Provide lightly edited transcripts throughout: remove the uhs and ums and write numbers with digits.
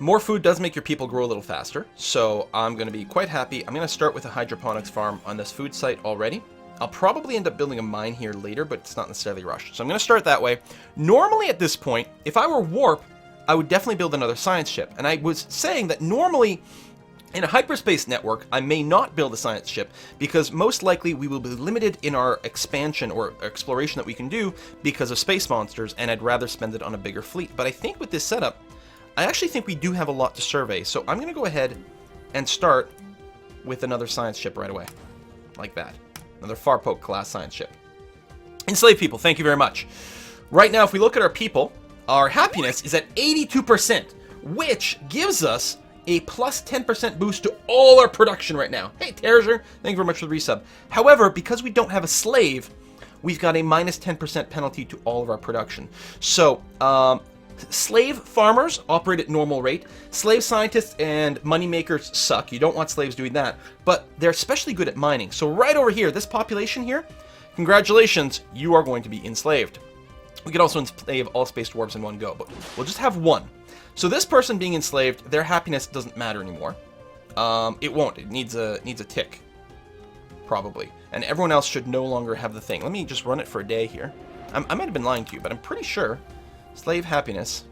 More food does make your people grow a little faster, so I'm going to be quite happy. I'm going to start with a hydroponics farm on this food site already. I'll probably end up building a mine here later, but it's not necessarily rushed. So I'm going to start that way. Normally at this point, if I were Warp, I would definitely build another science ship. And I was saying that normally in a hyperspace network, I may not build a science ship because most likely we will be limited in our expansion or exploration that we can do because of space monsters, and I'd rather spend it on a bigger fleet. But I think with this setup, I actually think we do have a lot to survey. So I'm going to go ahead and start with another science ship right away. Like that. Another Farpoke class science ship. Enslaved people, thank you very much. Right now, if we look at our people, our happiness is at 82%, which gives us a plus 10% boost to all our production right now. Hey, Terzer, thank you very much for the resub. However, because we don't have a slave, we've got a minus 10% penalty to all of our production. So, slave farmers operate at normal rate. Slave scientists and moneymakers suck. You don't want slaves doing that. But they're especially good at mining. So right over here, this population here, congratulations, you are going to be enslaved. We could also enslave all space dwarves in one go, but we'll just have one. So this person being enslaved, their happiness doesn't matter anymore. It won't. It needs a tick, probably. And everyone else should no longer have the thing. Let me just run it for a day here. I might have been lying to you, but I'm pretty sure. Slave happiness.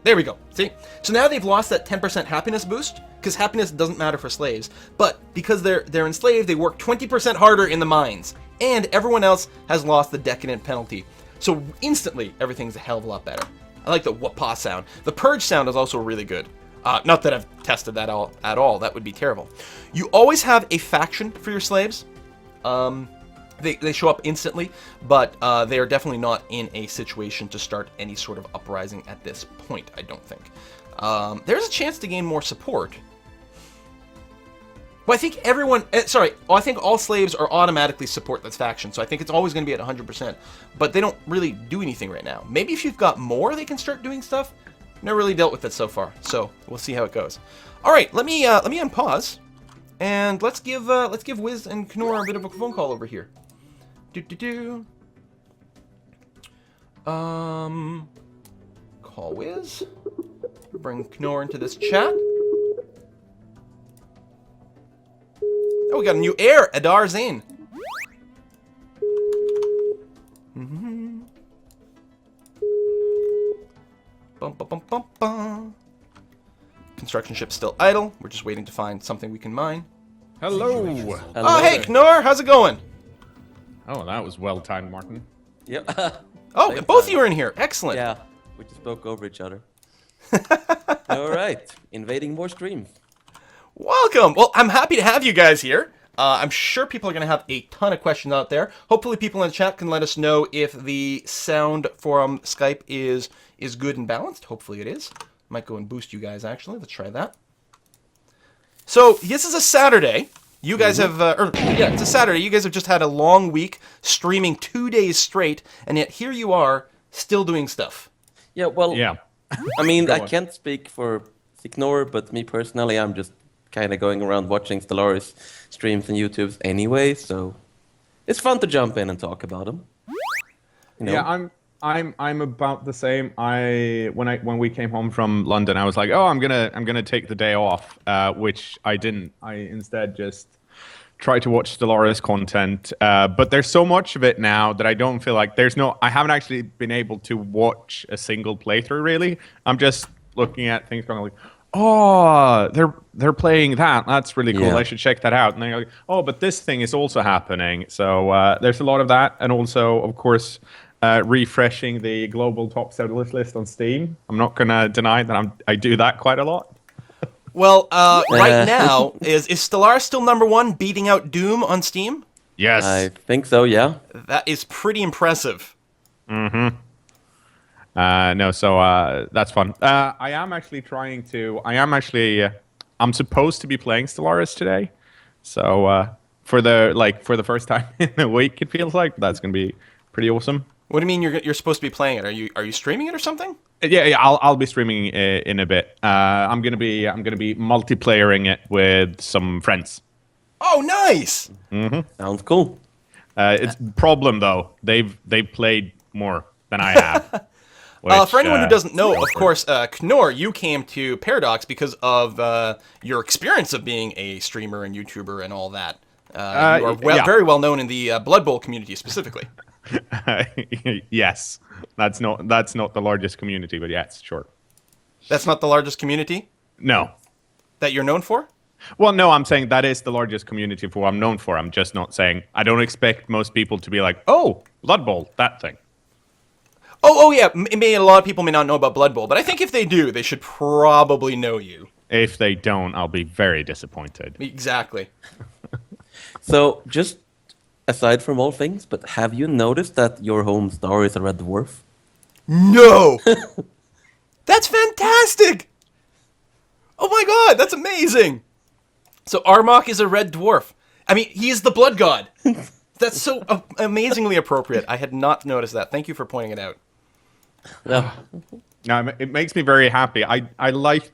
There we go. See? So now they've lost that 10% happiness boost, because happiness doesn't matter for slaves. But because they're enslaved, they work 20% harder in the mines. And everyone else has lost the decadent penalty. So instantly, everything's a hell of a lot better. I like the whoop-paw sound. The purge sound is also really good. Not that I've tested that at all. That would be terrible. You always have a faction for your slaves. They show up instantly, but they are definitely not in a situation to start any sort of uprising at this point, I don't think. There's a chance to gain more support. Well, I think everyone... I think all slaves are automatically support this faction, so I think it's always going to be at 100%. But they don't really do anything right now. Maybe if you've got more, they can start doing stuff. Never really dealt with it so far, so we'll see how it goes. All right, let me unpause, and let's give Wiz and Knorr a bit of a phone call over here. Call Wiz. Bring Knorr into this chat. Oh, we got a new heir, Adar Zane. Bum, bum, bum, bum, bum. Construction ship's still idle. We're just waiting to find something we can mine. Hello. Hello. Oh, hey, Knorr, how's it going? Oh, that was well timed, Martin. Yep. Oh, Same both of time. you are in here. Excellent. Yeah, we just spoke over each other. All right, invading more streams. Welcome. Well, I'm happy to have you guys here. I'm sure people are going to have a ton of questions out there. Hopefully people in the chat can let us know if the sound from Skype is good and balanced. Hopefully it is. Might go and boost you guys, actually. Let's try that. So, this is a Saturday. You guys have, it's a Saturday. You guys have just had a long week, streaming 2 days straight, and yet here you are, still doing stuff. Yeah, well, Yeah. I mean, Go I on. can't speak for Ignore, but me personally, I'm just kind of going around watching Stellaris streams and YouTubes anyway, so it's fun to jump in and talk about them. You know? Yeah, I'm about the same. When we came home from London, I was like, oh, I'm gonna take the day off, which I didn't. I instead just tried to watch Stellaris content. But there's so much of it now that I don't feel like I haven't actually been able to watch a single playthrough really. I'm just looking at things going like, oh, they're playing that. That's really cool. Yeah. I should check that out. And then you're like, oh, but this thing is also happening. So there's a lot of that, and also, of course, refreshing the global top sellers list on Steam. I'm not gonna deny that I do that quite a lot. Well, right now, is Stellaris still #1, beating out Doom on Steam? Yes. I think so, yeah. That is pretty impressive. Mm-hmm. No, so that's fun. I'm supposed to be playing Stellaris today. So for the first time in a week, it feels like that's gonna be pretty awesome. What do you mean you're supposed to be playing it? Are you streaming it or something? Yeah, I'll be streaming in a bit. I'm gonna be multiplayering it with some friends. Oh, nice! Mm-hmm. Sounds cool. It's problem though. They've played more than I have. For anyone who doesn't know, of course, Knorr, you came to Paradox because of your experience of being a streamer and YouTuber and all that. You are very well known in the Blood Bowl community specifically. Yes, that's not the largest community, but yes, sure. That's not the largest community? No. That you're known for? Well, no, I'm saying that is the largest community for what I'm known for. I'm just not saying, I don't expect most people to be like, oh, Blood Bowl, that thing. Oh yeah, a lot of people may not know about Blood Bowl, but I think if they do, they should probably know you. If they don't, I'll be very disappointed. Exactly. So, just aside from all things, but have you noticed that your home star is a red dwarf? No! That's fantastic! Oh my god, that's amazing! So Armok is a red dwarf. I mean, he is the blood god. That's so amazingly appropriate. I had not noticed that. Thank you for pointing it out. No. No, it makes me very happy. I like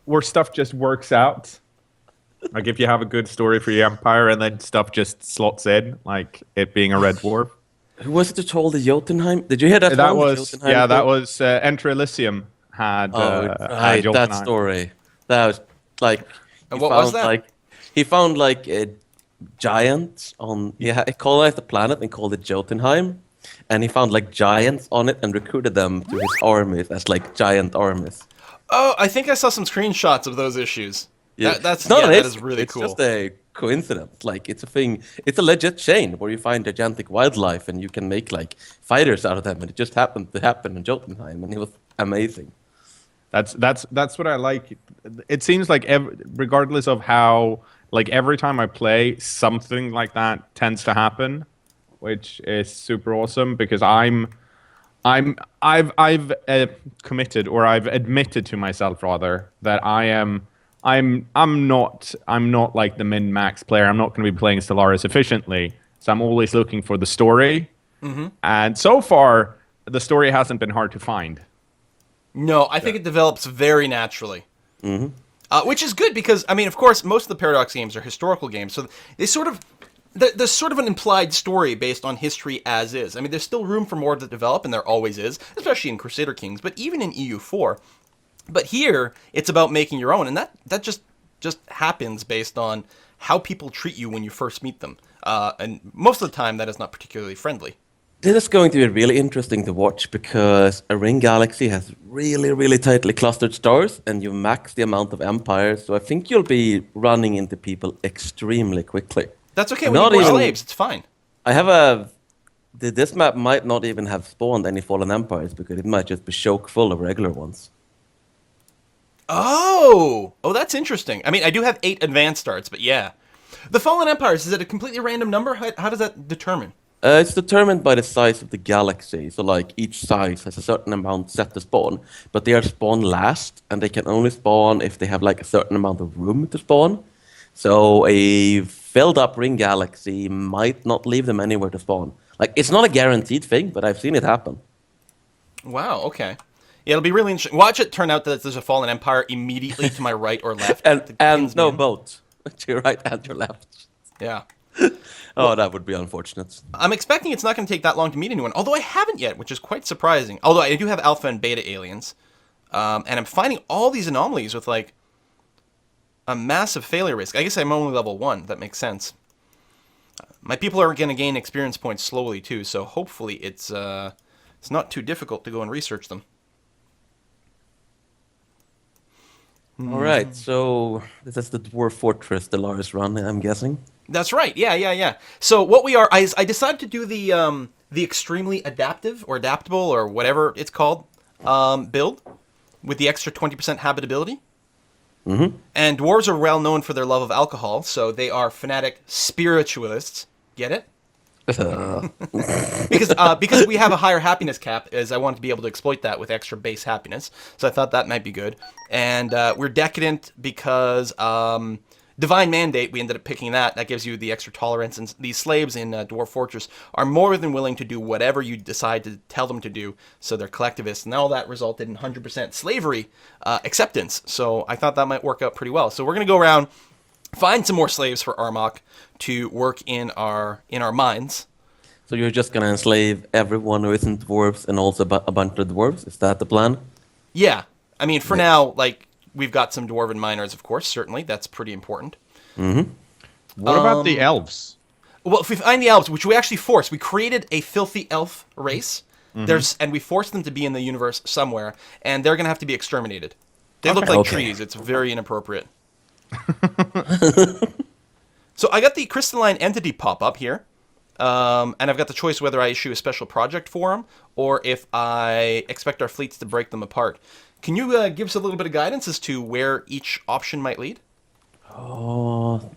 where stuff just works out. Like if you have a good story for your empire and then stuff just slots in, like it being a red dwarf. Who was it who told the Jotunheim? Did you hear that? That was Enter Elysium had. Right, that story. That was like. And what was that? Like, he found like a giant on. He colonized the planet and called it Jotunheim, and he found like giants on it and recruited them to his armies as like giant armies. Oh, I think I saw some screenshots of those issues. Yeah, that is really cool. It's just a coincidence. Like it's a thing. It's a legit chain where you find gigantic wildlife and you can make like fighters out of them. And it just happened to happen in Jotunheim, and it was amazing. That's what I like. It seems like regardless of how, like every time I play, something like that tends to happen, which is super awesome because I've committed, or I've admitted to myself rather, that I'm not like the min-max player. I'm not going to be playing Stellaris efficiently, so I'm always looking for the story. Mm-hmm. And so far, the story hasn't been hard to find. No, I think it develops very naturally. Mm-hmm. Which is good because, I mean, of course, most of the Paradox games are historical games, so there's sort of an implied story based on history as is. I mean, there's still room for more to develop, and there always is, especially in Crusader Kings, but even in EU4. But here, it's about making your own, and that just happens based on how people treat you when you first meet them. And most of the time, that is not particularly friendly. This is going to be really interesting to watch because a ring galaxy has really, really tightly clustered stars, and you max the amount of empires, so I think you'll be running into people extremely quickly. That's okay, we need more slaves, it's fine. This map might not even have spawned any fallen empires because it might just be choke full of regular ones. Oh, that's interesting. I mean, I do have 8 advanced starts, but yeah. The Fallen Empires, is it a completely random number? How does that determine? It's determined by the size of the galaxy. So, like, each size has a certain amount set to spawn. But they are spawned last, and they can only spawn if they have, like, a certain amount of room to spawn. So, a filled-up ring galaxy might not leave them anywhere to spawn. Like, it's not a guaranteed thing, but I've seen it happen. Wow, okay. Yeah, it'll be really interesting. Watch it turn out that there's a Fallen Empire immediately to my right or left. and no, both. To your right and your left. Yeah. Oh, that would be unfortunate. I'm expecting it's not going to take that long to meet anyone, although I haven't yet, which is quite surprising. Although I do have alpha and beta aliens. And I'm finding all these anomalies with, like, a massive failure risk. I guess I'm only level 1. That makes sense. My people are going to gain experience points slowly, too, so hopefully it's not too difficult to go and research them. All right, so this is the Dwarf Fortress Stellaris run, I'm guessing. That's right. Yeah. So what we are, I decided to do the extremely adaptive or adaptable or whatever it's called build with the extra 20% habitability. Mm-hmm. And dwarves are well known for their love of alcohol, so they are fanatic spiritualists. Get it? Because we have a higher happiness cap, as I wanted to be able to exploit that with extra base happiness. So I thought that might be good. And we're decadent because Divine Mandate, we ended up picking that. That gives you the extra tolerance. And these slaves in Dwarf Fortress are more than willing to do whatever you decide to tell them to do. So they're collectivists. And all that resulted in 100% slavery acceptance. So I thought that might work out pretty well. So we're going to go around, find some more slaves for Armok to work in our mines. So you're just gonna enslave everyone who isn't dwarves and also a bunch of dwarves? Is that the plan? Yeah. I mean, for now, like, we've got some dwarven miners, of course, certainly. That's pretty important. What about the elves? Well, if we find the elves, which we actually forced, we created a filthy elf race. And we forced them to be in the universe somewhere, and they're going to have to be exterminated. They look like trees. It's very inappropriate. So I got the crystalline entity pop up here. And I've got the choice whether I issue a special project for them or if I expect our fleets to break them apart. Can you give us a little bit of guidance as to where each option might lead? Oh,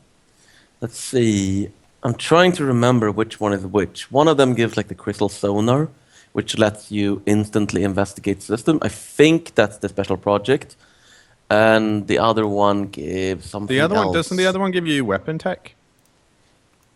let's see. I'm trying to remember which one is which. One of them gives like the crystal sonar, which lets you instantly investigate the system. I think that's the special project. And the other one gives something The other one else. doesn't the other one give you weapon tech?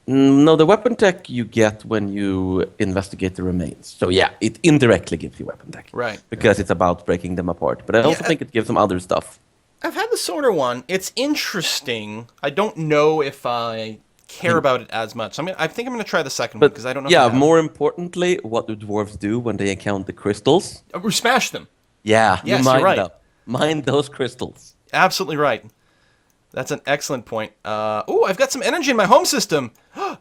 No, the weapon tech you get when you investigate the remains. So yeah, it indirectly gives you weapon tech. Right. Because it's about breaking them apart. But I also Yeah. think it gives some other stuff. I've had the sonar one. It's interesting. I don't know if I care about it as much. I think I'm going to try the second one because I don't know. Yeah, if I have more importantly, what do dwarves do when they encounter crystals? we smash them. Yeah, Yes, you you're mine right. them. Mine those crystals. Absolutely right. That's an excellent point. Oh, I've got some energy in my home system.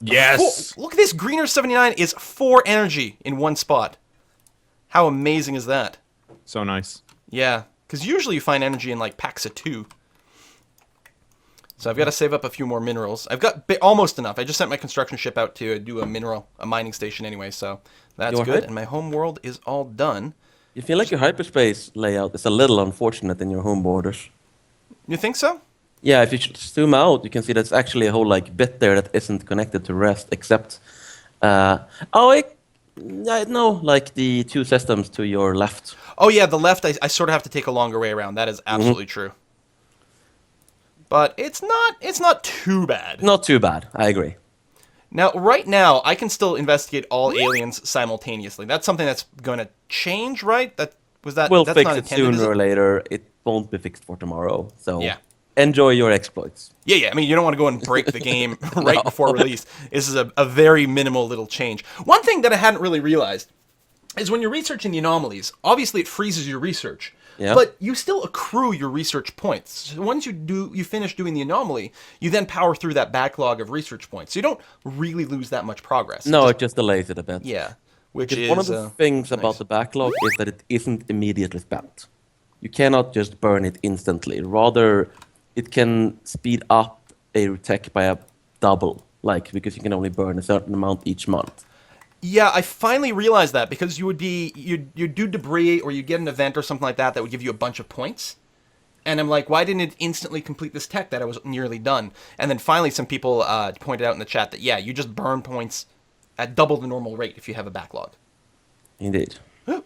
Yes. Look at this. Greener 79 is 4 energy in one spot. How amazing is that? So nice. Yeah, because usually you find energy in like packs of 2. So I've got to save up a few more minerals. I've got almost enough. I just sent my construction ship out to do a mining station anyway, so that's You're good. right. And my home world is all done. You feel like your hyperspace layout is a little unfortunate in your home borders. You think so? Yeah, if you zoom out, you can see there's actually a whole like bit there that isn't connected to rest, except no, like the 2 systems to your left. Oh yeah, the left, I sort of have to take a longer way around. That is absolutely true. But it's not too bad. Not too bad, I agree. Now, right now, I can still investigate all aliens simultaneously. That's something that's going to change, right? We'll that's fix not it intended, is sooner or it? later. It won't be fixed for tomorrow, so Yeah. enjoy your exploits. Yeah. I mean, you don't want to go and break the game right before release. This is a very minimal little change. One thing that I hadn't really realized is when you're researching the anomalies, obviously it freezes your research. Yeah. But you still accrue your research points. So once you finish doing the anomaly, you then power through that backlog of research points. So you don't really lose that much progress. No, it just delays it a bit. Yeah. Which Because is one of the things nice. about the backlog is that it isn't immediately spent. You cannot just burn it instantly. Rather, it can speed up a tech by a double, because you can only burn a certain amount each month. Yeah, I finally realized that because you'd do debris or you get an event or something like that would give you a bunch of points. And I'm like, why didn't it instantly complete this tech that I was nearly done? And then finally some people pointed out in the chat that, yeah, you just burn points at double the normal rate if you have a backlog. Indeed.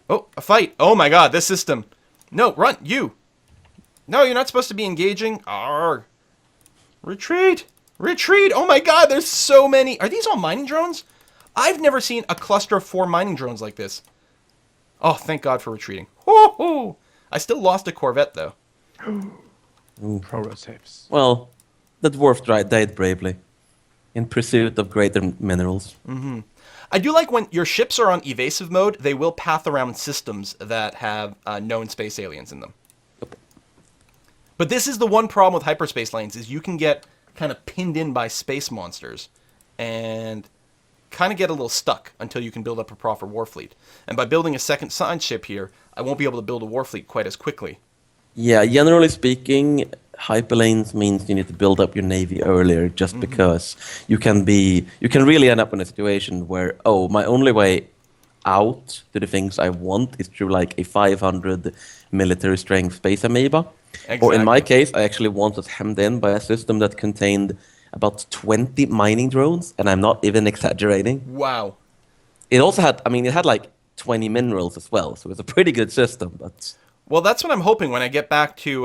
Oh, a fight. Oh my god, this system. No, run, you. No, you're not supposed to be engaging. Arrgh. Retreat. Retreat. Oh my god, there's so many. Are these all mining drones? I've never seen a cluster of 4 mining drones like this. Oh, thank God for retreating. Woo-hoo! I still lost a Corvette, though. Progress saves. Well, the dwarf died bravely in pursuit of greater minerals. I do like when your ships are on evasive mode, they will path around systems that have known space aliens in them. But this is the one problem with hyperspace lanes, is you can get kind of pinned in by space monsters and kind of get a little stuck until you can build up a proper war fleet. And by building a second science ship here, I won't be able to build a war fleet quite as quickly. Yeah, generally speaking, hyperlanes means you need to build up your navy earlier, just because you can really end up in a situation where, my only way out to the things I want is through like a 500 military strength space amoeba. Or in my case, I actually wanted hemmed in by a system that contained about 20 mining drones, and I'm not even exaggerating. Wow. It also had, it had like 20 minerals as well, so it was a pretty good system, but... Well, that's what I'm hoping when I get back to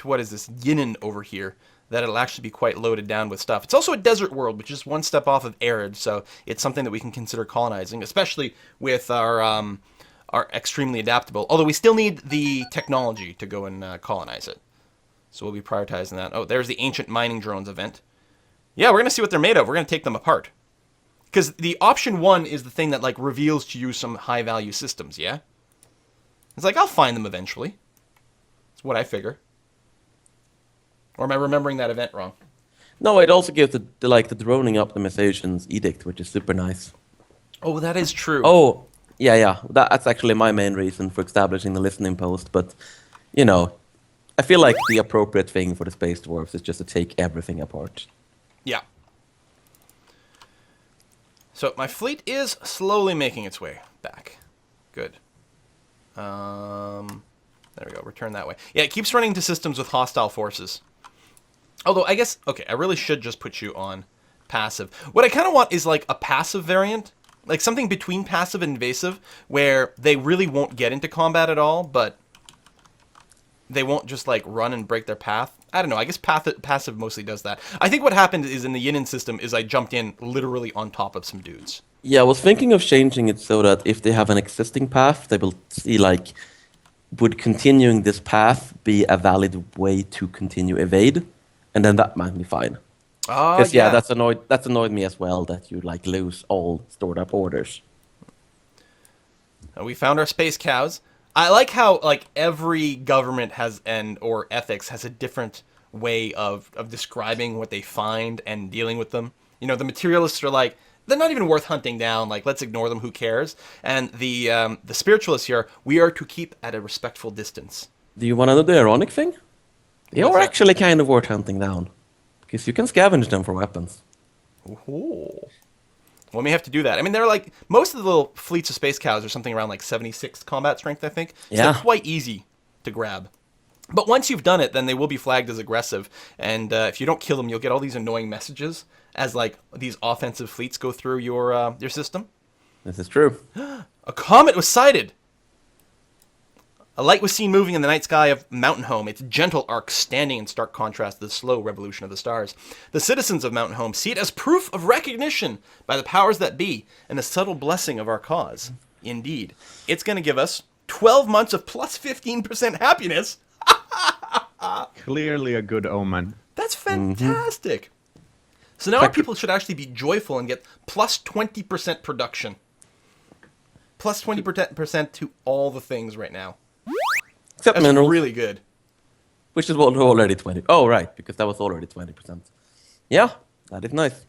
what is this, Yinin over here, that it'll actually be quite loaded down with stuff. It's also a desert world, which is one step off of arid, so it's something that we can consider colonizing, especially with our extremely adaptable. Although we still need the technology to go and colonize it. So we'll be prioritizing that. Oh, there's the Ancient Mining Drones event. Yeah, we're going to see what they're made of. We're going to take them apart. Because the option 1 is the thing that like reveals to you some high value systems, yeah? It's like, I'll find them eventually. That's what I figure. Or am I remembering that event wrong? No, it also gives the droning optimizations edict, which is super nice. Oh, that is true. Oh, yeah. That's actually my main reason for establishing the listening post. But, you know, I feel like the appropriate thing for the Space Dwarfs is just to take everything apart. Yeah. So my fleet is slowly making its way back. Good. There we go. Return that way. Yeah, it keeps running into systems with hostile forces. Although, I guess... Okay, I really should just put you on passive. What I kind of want is, like, a passive variant. Like, something between passive and invasive, where they really won't get into combat at all, but they won't just, like, run and break their path. I don't know. I guess passive mostly does that. I think what happened is, in the Yinin system, is I jumped in literally on top of some dudes. Yeah, I was thinking of changing it so that if they have an existing path, they will see, like... Would continuing this path be a valid way to continue evade? And then that might be fine. Because yeah, that's annoyed me as well, that you like lose all stored up orders. We found our space cows. I like how like every government has or ethics has a different way of describing what they find and dealing with them. You know, the materialists are like, they're not even worth hunting down. Like, let's ignore them. Who cares? And the spiritualists here, we are to keep at a respectful distance. Do you want to know the ironic thing? They are actually kind of worth hunting down. Because you can scavenge them for weapons. Ooh. Well, we have to do that. I mean, they're like, most of the little fleets of space cows are something around like 76 combat strength, I think. So yeah. They're quite easy to grab. But once you've done it, then they will be flagged as aggressive. And if you don't kill them, you'll get all these annoying messages as like these offensive fleets go through your system. This is true. A comet was sighted. A light was seen moving in the night sky of Mountain Home, its gentle arc standing in stark contrast to the slow revolution of the stars. The citizens of Mountain Home see it as proof of recognition by the powers that be and a subtle blessing of our cause. Indeed, it's going to give us 12 months of plus 15% happiness. Clearly a good omen. That's fantastic. So now our people should actually be joyful and get plus 20% production. Plus 20% to all the things right now. Except That's minerals. really good. Which is already 20. Oh, right, because that was already 20%. Yeah, that is nice.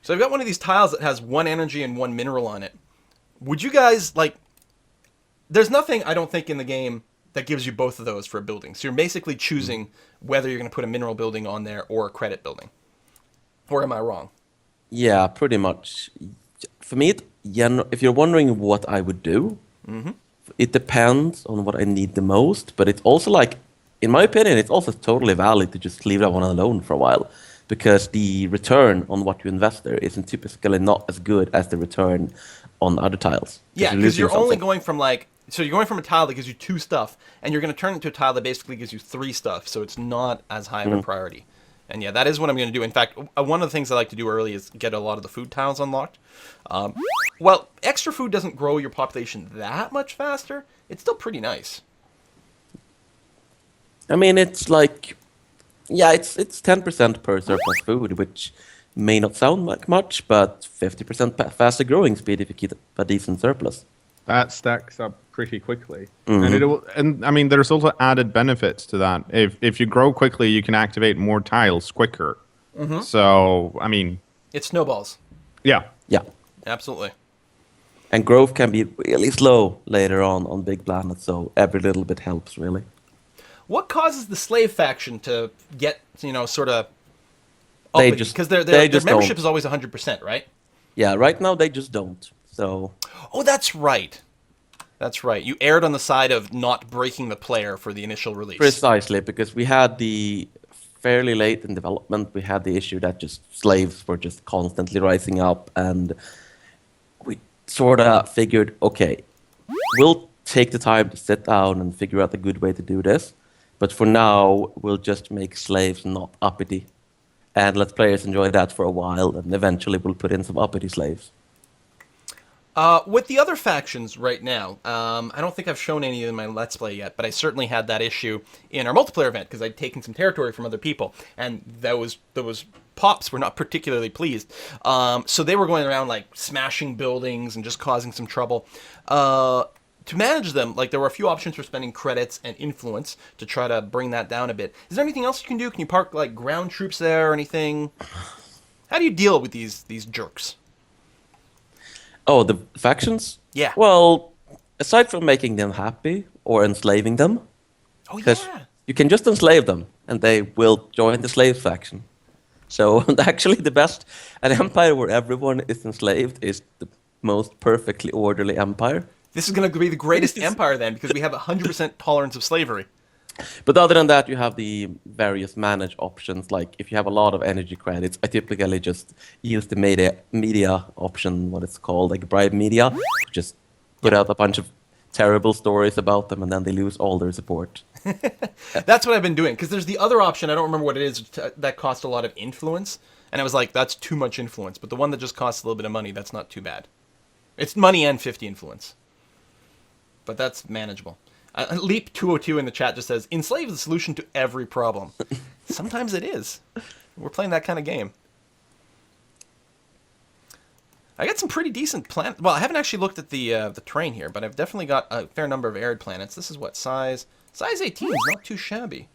So I've got one of these tiles that has 1 energy and 1 mineral on it. Would you guys, like... There's nothing, I don't think, in the game that gives you both of those for a building. So you're basically choosing whether you're going to put a mineral building on there or a credit building. Or am I wrong? Yeah, pretty much. For me, if you're wondering what I would do, it depends on what I need the most. But it's also like, in my opinion, it's also totally valid to just leave that one alone for a while. Because the return on what you invest there isn't typically not as good as the return on other tiles. Yeah, because you're only going from like... So you're going from a tile that gives you 2 stuff, and you're going to turn it into a tile that basically gives you 3 stuff, so it's not as high of a priority. And yeah, that is what I'm going to do. In fact, one of the things I like to do early is get a lot of the food tiles unlocked. Well, extra food doesn't grow your population that much faster. It's still pretty nice. I mean, it's like... Yeah, it's 10% per surplus food, which may not sound like much, but 50% faster growing speed if you keep a decent surplus. That stacks up pretty quickly, and I mean, there's also added benefits to that. If you grow quickly, you can activate more tiles quicker. So, I mean, It snowballs. yeah, Absolutely. And growth can be really slow later on big planets, so every little bit helps, really. What causes the slave faction to get, sort of... Because their membership don't. is always 100%, right? Yeah, right now they just don't. So. Oh, that's right. That's right. You erred on the side of not breaking the player for the initial release. Precisely, because we had fairly late in development, we had the issue that just slaves were just constantly rising up, and we sort of figured, okay, we'll take the time to sit down and figure out a good way to do this, but for now, we'll just make slaves not uppity, and let players enjoy that for a while, and eventually we'll put in some uppity slaves. With the other factions right now, I don't think I've shown any in my Let's Play yet, but I certainly had that issue in our multiplayer event because I'd taken some territory from other people, and that was pops were not particularly pleased. So they were going around like smashing buildings and just causing some trouble. To manage them, like there were a few options for spending credits and influence to try to bring that down a bit. Is there anything else you can do? Can you park like ground troops there or anything? How do you deal with these jerks? Oh, the factions? Yeah. Well, aside from making them happy or enslaving them, Oh because yeah. you can just enslave them and they will join the slave faction. So actually the best, an empire where everyone is enslaved is the most perfectly orderly empire. This is going to be the greatest empire then, because we have 100% tolerance of slavery. But other than that, you have the various manage options. Like if you have a lot of energy credits, I typically just use the media option, what it's called, like bribe media. Just put out a bunch of terrible stories about them, and then they lose all their support. That's what I've been doing, because there's the other option, I don't remember what it is, that costs a lot of influence. And I was like, that's too much influence. But the one that just costs a little bit of money, that's not too bad. It's money and 50 influence. But that's manageable. Leap202 in the chat just says, enslave is the solution to every problem. Sometimes it is. We're playing that kind of game. I got some pretty decent planets. Well, I haven't actually looked at the terrain here, but I've definitely got a fair number of arid planets. This is what size? Size 18 is not too shabby.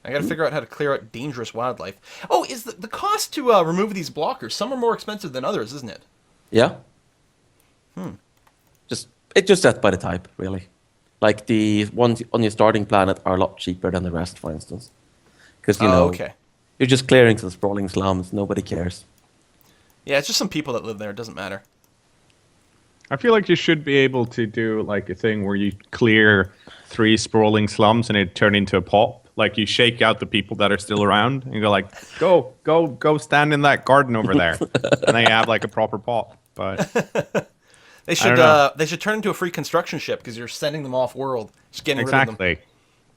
I got to figure out how to clear out dangerous wildlife. Oh, is the cost to remove these blockers? Some are more expensive than others, isn't it? Yeah. It's just set by the type, really. Like the ones on your starting planet are a lot cheaper than the rest, for instance. Because, you know, okay. you're just clearing some sprawling slums. Nobody cares. Yeah, it's just some people that live there. It doesn't matter. I feel like you should be able to do like a thing where you clear 3 sprawling slums and it turn into a pop. Like you shake out the people that are still around and you go like, go stand in that garden over there. And then you have like a proper pop. But They should turn into a free construction ship because you're sending them off world. Just getting rid of them. exactly.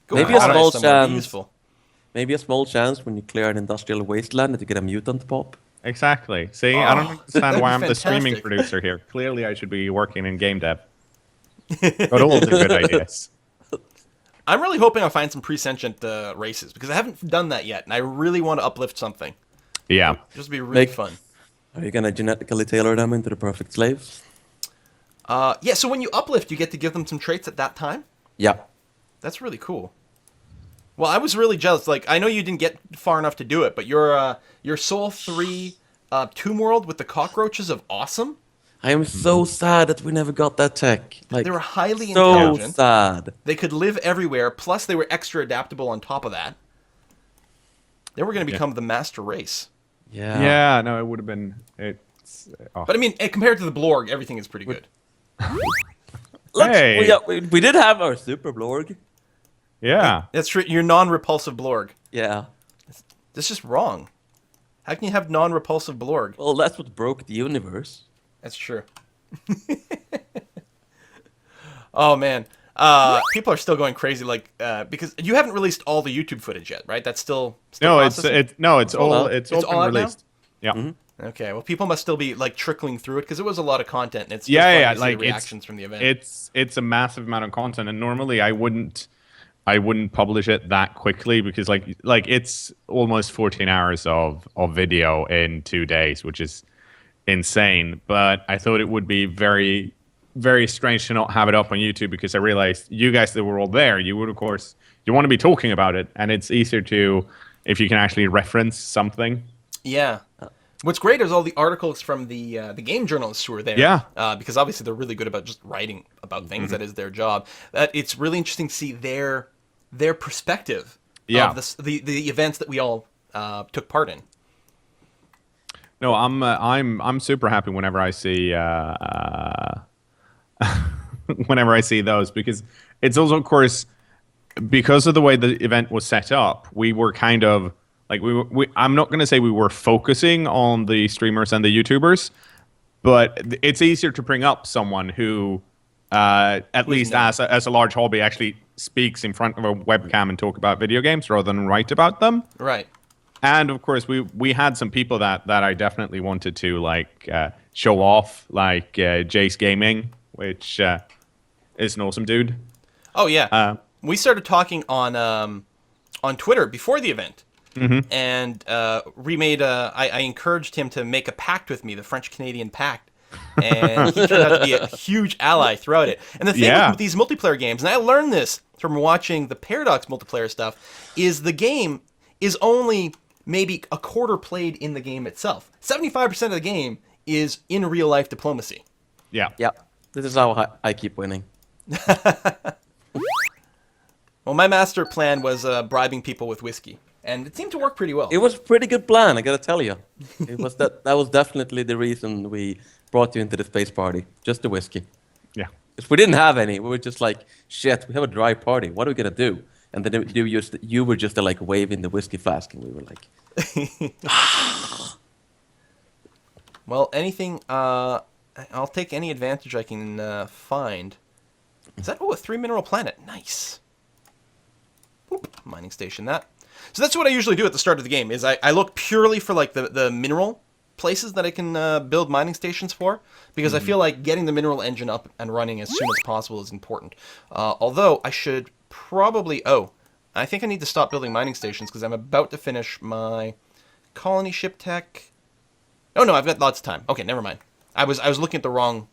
Go Maybe a colonize small somewhere, be chance. useful. Maybe a small chance when you clear an industrial wasteland that you get a mutant pop. Exactly. See, I don't understand why I'm the streaming fantastic. producer here. Clearly, I should be working in game dev. Got all the good ideas. I'm really hoping I'll find some pre-sentient races because I haven't done that yet, and I really want to uplift something. Yeah. Just be really Make- fun. Are you gonna genetically tailor them into the perfect slaves? Yeah, so when you uplift, you get to give them some traits at that time? Yeah. That's really cool. Well, I was really jealous. Like, I know you didn't get far enough to do it, but your Soul 3 Tomb World with the cockroaches of awesome, I am so sad that we never got that tech. Like, they were highly so intelligent. sad. They could live everywhere, plus they were extra adaptable on top of that. They were going to become the master race. Yeah. Yeah, no, it would have been. It's. Oh. But I mean, compared to the Blorg, everything is pretty good. Look, Hey. we did have our super blorg. Yeah. That's true. You're non-repulsive Blorg. Yeah. That's just wrong. How can you have non-repulsive Blorg? Well, that's what broke the universe. That's true. Oh man, people are still going crazy, like because you haven't released all the YouTube footage yet, right? That's still No, processing? it's all all out. it's It's all all out been now? released. Yeah. Mm-hmm. Okay. Well, people must still be like trickling through it because it was a lot of content, and it's just Yeah, fun yeah, to see like the reactions from the event. it's a massive amount of content, and normally I wouldn't publish it that quickly because like it's almost 14 hours of video in 2 days, which is insane. But I thought it would be very, very strange to not have it up on YouTube because I realized you guys that were all there, you would of course you want to be talking about it, and it's easier to if you can actually reference something. Yeah. What's great is all the articles from the game journalists who are there. Yeah. Because obviously they're really good about just writing about things. That is their job. It's really interesting to see their perspective Yeah. of the events that we all took part in. No, I'm super happy whenever I see whenever I see those because it's also of course because of the way the event was set up, we were kind of like I'm not going to say we were focusing on the streamers and the YouTubers, but it's easier to bring up someone who at least as a large hobby actually speaks in front of a webcam and talk about video games rather than write about them. Right. And of course, we had some people that I definitely wanted to like show off, like Jace Gaming, which is an awesome dude. Oh yeah. We started talking on Twitter before the event, and remade. I encouraged him to make a pact with me, the French-Canadian Pact, and he turned out to be a huge ally throughout it. And the thing with these multiplayer games, and I learned this from watching the Paradox multiplayer stuff, is the game is only maybe a quarter played in the game itself. 75% of the game is in real life diplomacy. Yeah. This is how I keep winning. Well, my master plan was bribing people with whiskey, and it seemed to work pretty well. It was a pretty good plan, I gotta tell you. It was that was definitely the reason we brought you into the space party. Just the whiskey. Yeah. If we didn't have any, we were just like, shit, we have a dry party. What are we gonna do? And then you were just like waving the whiskey flask, and we were like, well, anything. I'll take any advantage I can find. Is that a 3-mineral planet? Nice. Boop, mining station that. So that's what I usually do at the start of the game. Is I look purely for like the mineral places that I can build mining stations for, because I feel like getting the mineral engine up and running as soon as possible is important. Although I should probably I think I need to stop building mining stations because I'm about to finish my colony ship tech. Oh no, I've got lots of time. Okay, never mind. I was looking at the wrong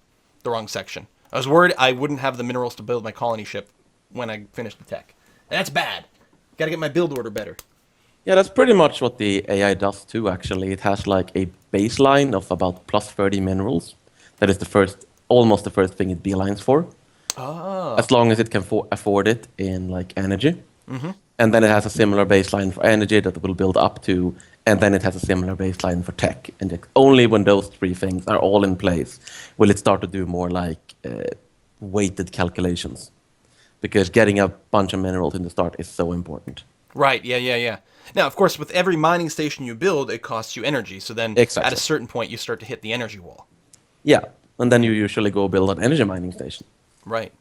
section. I was worried I wouldn't have the minerals to build my colony ship when I finished the tech. And that's bad. Got to get my build order better. yeah, that's pretty much what the AI does too, actually. It has like a baseline of about plus 30 minerals. That is almost the first thing it beelines for. Oh. As long as it can afford it in like energy. And then it has a similar baseline for energy that will build up to, and then it has a similar baseline for tech. And only when those three things are all in place will it start to do more like weighted calculations. Because getting a bunch of minerals in the start is so important. Right, yeah. Now, of course, with every mining station you build, it costs you energy. So then Exactly. at a certain point, you start to hit the energy wall. Yeah, and then you usually go build an energy mining station. Right.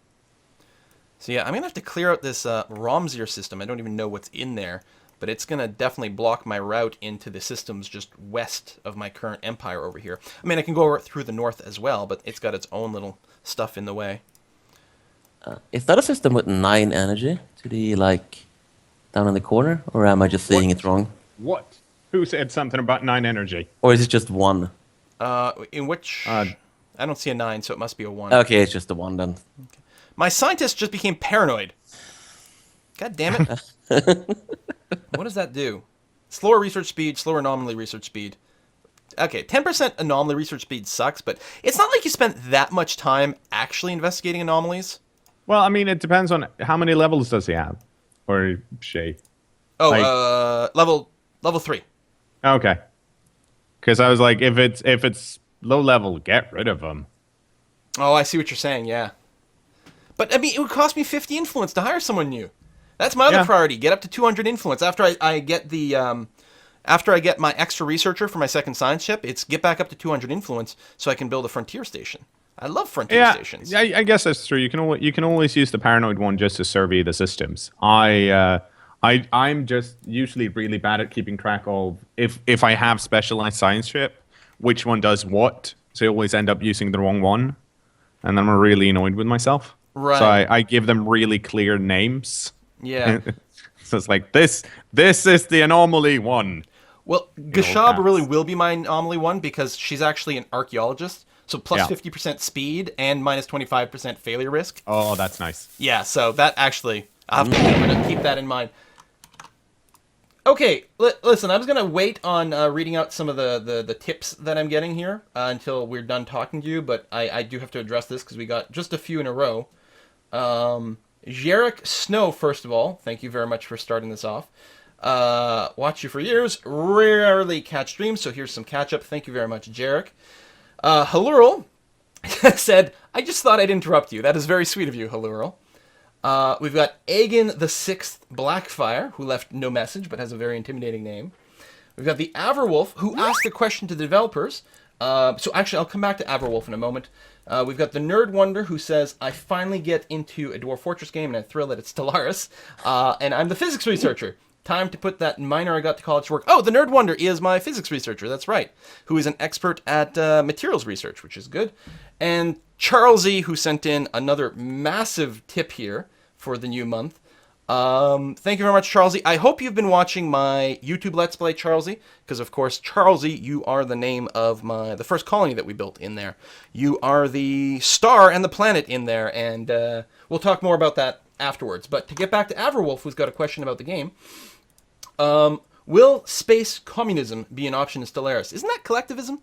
So yeah, I'm going to have to clear out this Romzier system. I don't even know what's in there, but it's going to definitely block my route into the systems just west of my current empire over here. I mean, I can go through the north as well, but it's got its own little stuff in the way. Is that a system with 9 energy to the, like, down in the corner? Or am I just seeing it wrong? What? Who said something about 9 energy? Or is it just 1? In which... I don't see a 9, so it must be a 1. Okay, it's just the 1 then. Okay. My scientist just became paranoid. God damn it. What does that do? Slower research speed, slower anomaly research speed. Okay, 10% anomaly research speed sucks, but it's not like you spent that much time actually investigating anomalies. Well, I mean, it depends on how many levels does he have, or she. Oh, level 3. Okay. Because I was like, if it's low level, get rid of him. Oh, I see what you're saying. Yeah, but I mean, it would cost me 50 influence to hire someone new. That's my other priority. Get up to 200 influence after I get the after I get my extra researcher for my second science ship. It's get back up to 200 influence so I can build a frontier station. I love frontier stations. Yeah, I guess that's true. You can always use the paranoid one just to survey the systems. I'm just usually really bad at keeping track of if I have specialized science ship, which one does what. So I always end up using the wrong one, and then I'm really annoyed with myself. Right. So I give them really clear names. Yeah. So it's like this is the anomaly one. Well, Gashab really will be my anomaly one because she's actually an archaeologist. So plus 50% speed and minus 25% failure risk. Oh, that's nice. Yeah, so that actually, I'll have to remember to keep that in mind. Okay, listen, I was going to wait on reading out some of the tips that I'm getting here until we're done talking to you, but I do have to address this because we got just a few in a row. Jarek Snow, first of all, thank you very much for starting this off. Watch you for years, rarely catch streams, so here's some catch-up. Thank you very much, Jarek. Halurl said, I just thought I'd interrupt you. That is very sweet of you, Halurl. We've got Aegon the Sixth Blackfire, who left no message, but has a very intimidating name. We've got the Averwolf, who asked a question to the developers. So actually, I'll come back to Averwolf in a moment. We've got the Nerd Wonder, who says, I finally get into a Dwarf Fortress game, and I'm thrilled that it's Stellaris. And I'm the physics researcher. Time to put that minor I got to college to work. Oh, the Nerd Wonder is my physics researcher, that's right. Who is an expert at materials research, which is good. And Charles E., who sent in another massive tip here for the new month. Thank you very much, Charlesy. I hope you've been watching my YouTube Let's Play, Charlesy, because of course, Charlesy, you are the name of the first colony that we built in there. You are the star and the planet in there, and we'll talk more about that afterwards. But to get back to Averwolf, who's got a question about the game, will space communism be an option in Stellaris? Isn't that collectivism?